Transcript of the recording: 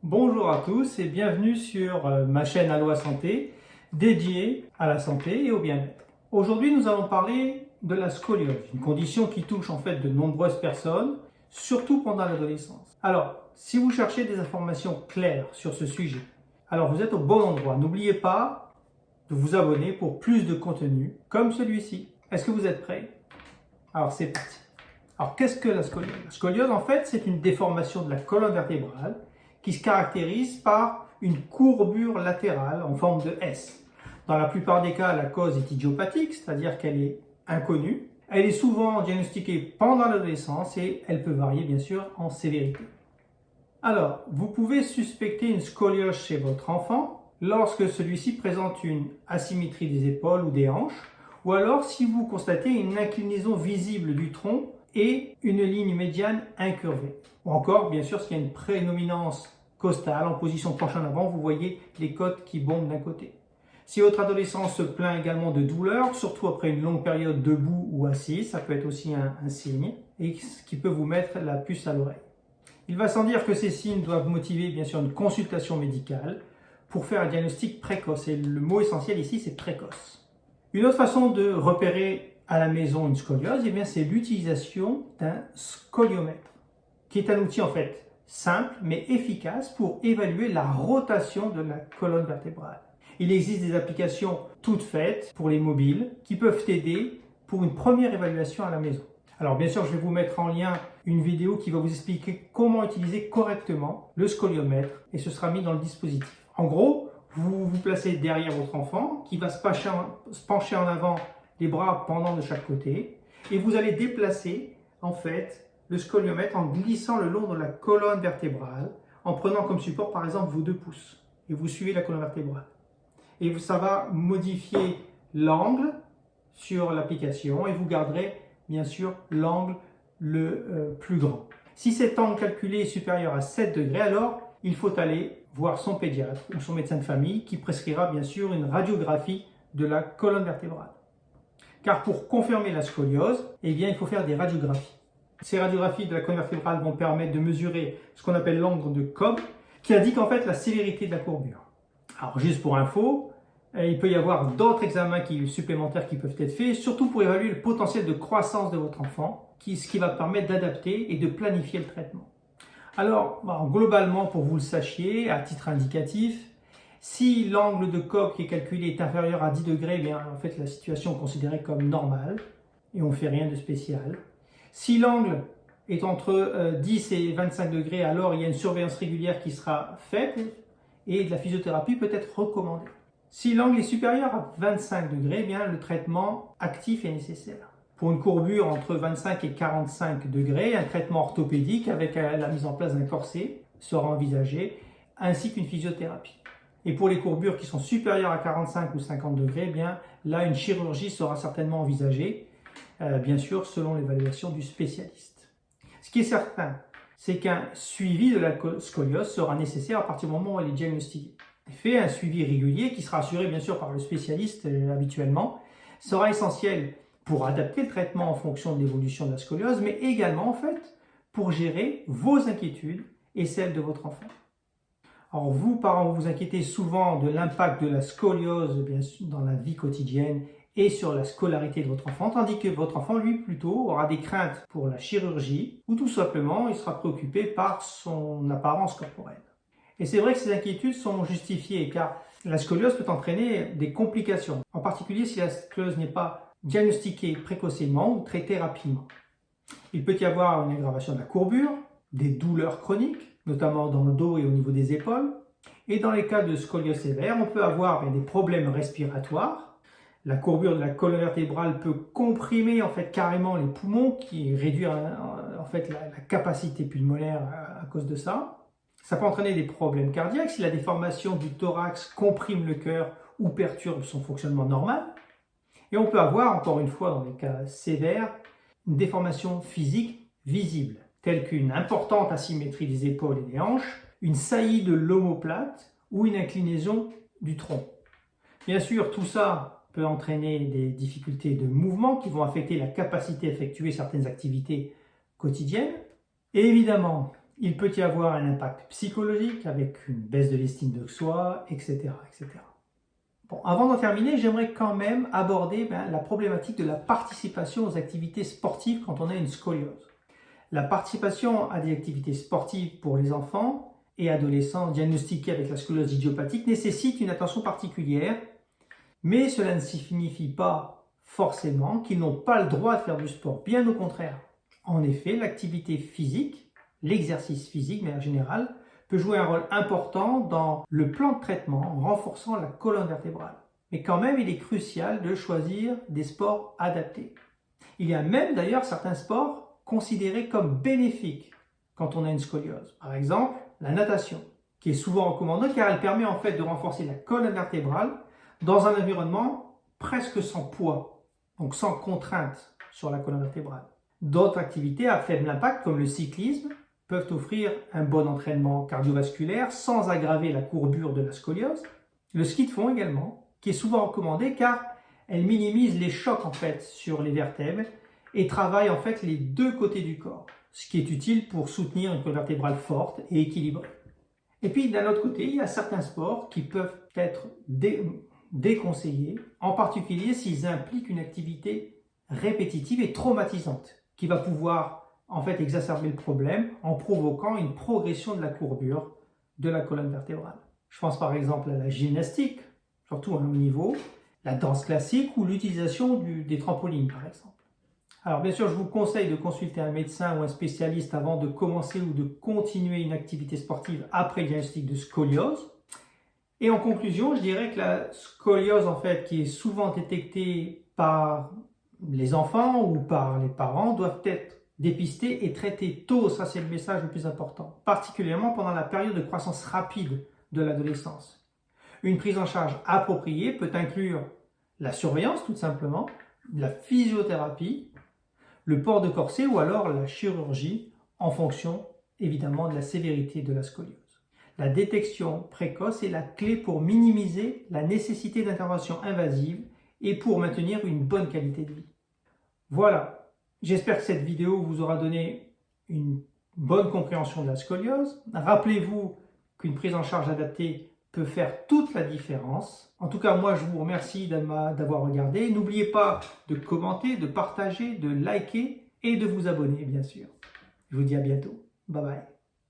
Bonjour à tous et bienvenue sur ma chaîne Allo Santé dédiée à la santé et au bien-être. Aujourd'hui, nous allons parler de la scoliose, une condition qui touche en fait de nombreuses personnes, surtout pendant l'adolescence. Alors, si vous cherchez des informations claires sur ce sujet, alors vous êtes au bon endroit. N'oubliez pas de vous abonner pour plus de contenu comme celui-ci. Est-ce que vous êtes prêts? Alors, c'est parti. Alors, qu'est-ce que la scoliose? La scoliose, en fait, c'est une déformation de la colonne vertébrale qui se caractérise par une courbure latérale en forme de S. Dans la plupart des cas, la cause est idiopathique, c'est-à-dire qu'elle est inconnue. Elle est souvent diagnostiquée pendant l'adolescence et elle peut varier bien sûr en sévérité. Alors, vous pouvez suspecter une scoliose chez votre enfant lorsque celui-ci présente une asymétrie des épaules ou des hanches, ou alors si vous constatez une inclinaison visible du tronc et une ligne médiane incurvée. Ou encore, bien sûr, s'il y a une prédominance costale en position penchée en avant, vous voyez les côtes qui bombent d'un côté. Si votre adolescent se plaint également de douleurs, surtout après une longue période debout ou assis, ça peut être aussi un signe et ce qui peut vous mettre la puce à l'oreille. Il va sans dire que ces signes doivent motiver bien sûr une consultation médicale pour faire un diagnostic précoce. Et le mot essentiel ici, c'est précoce. Une autre façon de repérer à la maison une scoliose, eh bien, c'est l'utilisation d'un scoliomètre, qui est un outil en fait simple mais efficace pour évaluer la rotation de la colonne vertébrale. Il existe des applications toutes faites pour les mobiles qui peuvent aider pour une première évaluation à la maison. Alors bien sûr, je vais vous mettre en lien une vidéo qui va vous expliquer comment utiliser correctement le scoliomètre et ce sera mis dans le dispositif. En gros, vous vous placez derrière votre enfant qui va se pencher en avant, les bras pendant de chaque côté, et vous allez déplacer en fait le scoliomètre en glissant le long de la colonne vertébrale, en prenant comme support par exemple vos 2 pouces, et vous suivez la colonne vertébrale. Et ça va modifier l'angle sur l'application, et vous garderez bien sûr l'angle le plus grand. Si cet angle calculé est supérieur à 7 degrés, alors il faut aller voir son pédiatre ou son médecin de famille qui prescrira bien sûr une radiographie de la colonne vertébrale. Car pour confirmer la scoliose, eh bien, il faut faire des radiographies. Ces radiographies de la colonne vertébrale vont permettre de mesurer ce qu'on appelle l'angle de Cobb, qui indique en fait la sévérité de la courbure. Alors juste pour info, il peut y avoir d'autres examens supplémentaires qui peuvent être faits, surtout pour évaluer le potentiel de croissance de votre enfant, ce qui va permettre d'adapter et de planifier le traitement. Alors, globalement, pour que vous le sachiez, à titre indicatif, si l'angle de Cobb qui est calculé est inférieur à 10 degrés, bien, en fait, la situation est considérée comme normale et on ne fait rien de spécial. Si l'angle est entre 10 et 25 degrés, alors il y a une surveillance régulière qui sera faite et de la physiothérapie peut être recommandée. Si l'angle est supérieur à 25 degrés, bien, le traitement actif est nécessaire. Pour une courbure entre 25 et 45 degrés, un traitement orthopédique avec la mise en place d'un corset sera envisagé, ainsi qu'une physiothérapie. Et pour les courbures qui sont supérieures à 45 ou 50 degrés, eh bien, là, une chirurgie sera certainement envisagée, bien sûr, selon l'évaluation du spécialiste. Ce qui est certain, c'est qu'un suivi de la scoliose sera nécessaire à partir du moment où elle est diagnostiquée. En effet, un suivi régulier, qui sera assuré bien sûr par le spécialiste habituellement, sera essentiel pour adapter le traitement en fonction de l'évolution de la scoliose, mais également en fait pour gérer vos inquiétudes et celles de votre enfant. Alors vous, parents, vous inquiétez souvent de l'impact de la scoliose bien sûr, dans la vie quotidienne et sur la scolarité de votre enfant, tandis que votre enfant, lui, plutôt, aura des craintes pour la chirurgie ou tout simplement, il sera préoccupé par son apparence corporelle. Et c'est vrai que ces inquiétudes sont justifiées car la scoliose peut entraîner des complications, en particulier si la scoliose n'est pas diagnostiquée précocement ou traitée rapidement. Il peut y avoir une aggravation de la courbure, des douleurs chroniques, notamment dans le dos et au niveau des épaules. Et dans les cas de scoliose sévère, on peut avoir des problèmes respiratoires. La courbure de la colonne vertébrale peut comprimer en fait carrément les poumons, qui réduit en fait la capacité pulmonaire à cause de ça. Ça peut entraîner des problèmes cardiaques si la déformation du thorax comprime le cœur ou perturbe son fonctionnement normal. Et on peut avoir, encore une fois, dans les cas sévères, une déformation physique visible, telle qu'une importante asymétrie des épaules et des hanches, une saillie de l'omoplate ou une inclinaison du tronc. Bien sûr, tout ça peut entraîner des difficultés de mouvement qui vont affecter la capacité à effectuer certaines activités quotidiennes. Et évidemment, Il peut y avoir un impact psychologique avec une baisse de l'estime de soi, etc., etc. Bon, avant d'en terminer, j'aimerais quand même aborder la problématique de la participation aux activités sportives quand on a une scoliose. La participation à des activités sportives pour les enfants et adolescents diagnostiqués avec la scoliose idiopathique nécessite une attention particulière, mais cela ne signifie pas forcément qu'ils n'ont pas le droit de faire du sport, bien au contraire. En effet, l'activité physique, l'exercice physique de manière générale, peut jouer un rôle important dans le plan de traitement en renforçant la colonne vertébrale. Mais quand même, il est crucial de choisir des sports adaptés. Il y a même d'ailleurs certains sports considérés comme bénéfiques quand on a une scoliose. Par exemple, la natation, qui est souvent recommandée car elle permet en fait de renforcer la colonne vertébrale dans un environnement presque sans poids, donc sans contrainte sur la colonne vertébrale. D'autres activités à faible impact comme le cyclisme peuvent offrir un bon entraînement cardiovasculaire sans aggraver la courbure de la scoliose. Le ski de fond également, qui est souvent recommandé car elle minimise les chocs en fait sur les vertèbres et travaille en fait les deux côtés du corps, ce qui est utile pour soutenir une colonne vertébrale forte et équilibrée. Et puis d'un autre côté, il y a certains sports qui peuvent être déconseillés, en particulier s'ils impliquent une activité répétitive et traumatisante, qui va pouvoir en fait exacerber le problème en provoquant une progression de la courbure de la colonne vertébrale. Je pense par exemple à la gymnastique, surtout à un haut niveau, la danse classique ou l'utilisation des trampolines par exemple. Alors bien sûr, je vous conseille de consulter un médecin ou un spécialiste avant de commencer ou de continuer une activité sportive après le diagnostic de scoliose. Et en conclusion, je dirais que la scoliose en fait, qui est souvent détectée par les enfants ou par les parents, doivent être dépistés et traités tôt, ça c'est le message le plus important, particulièrement pendant la période de croissance rapide de l'adolescence. Une prise en charge appropriée peut inclure la surveillance tout simplement, la physiothérapie, le port de corset ou alors la chirurgie en fonction évidemment de la sévérité de la scoliose. La détection précoce est la clé pour minimiser la nécessité d'intervention invasive et pour maintenir une bonne qualité de vie. Voilà. J'espère que cette vidéo vous aura donné une bonne compréhension de la scoliose. Rappelez-vous qu'une prise en charge adaptée peut faire toute la différence. En tout cas, moi, je vous remercie d'avoir regardé. N'oubliez pas de commenter, de partager, de liker et de vous abonner, bien sûr. Je vous dis à bientôt. Bye bye.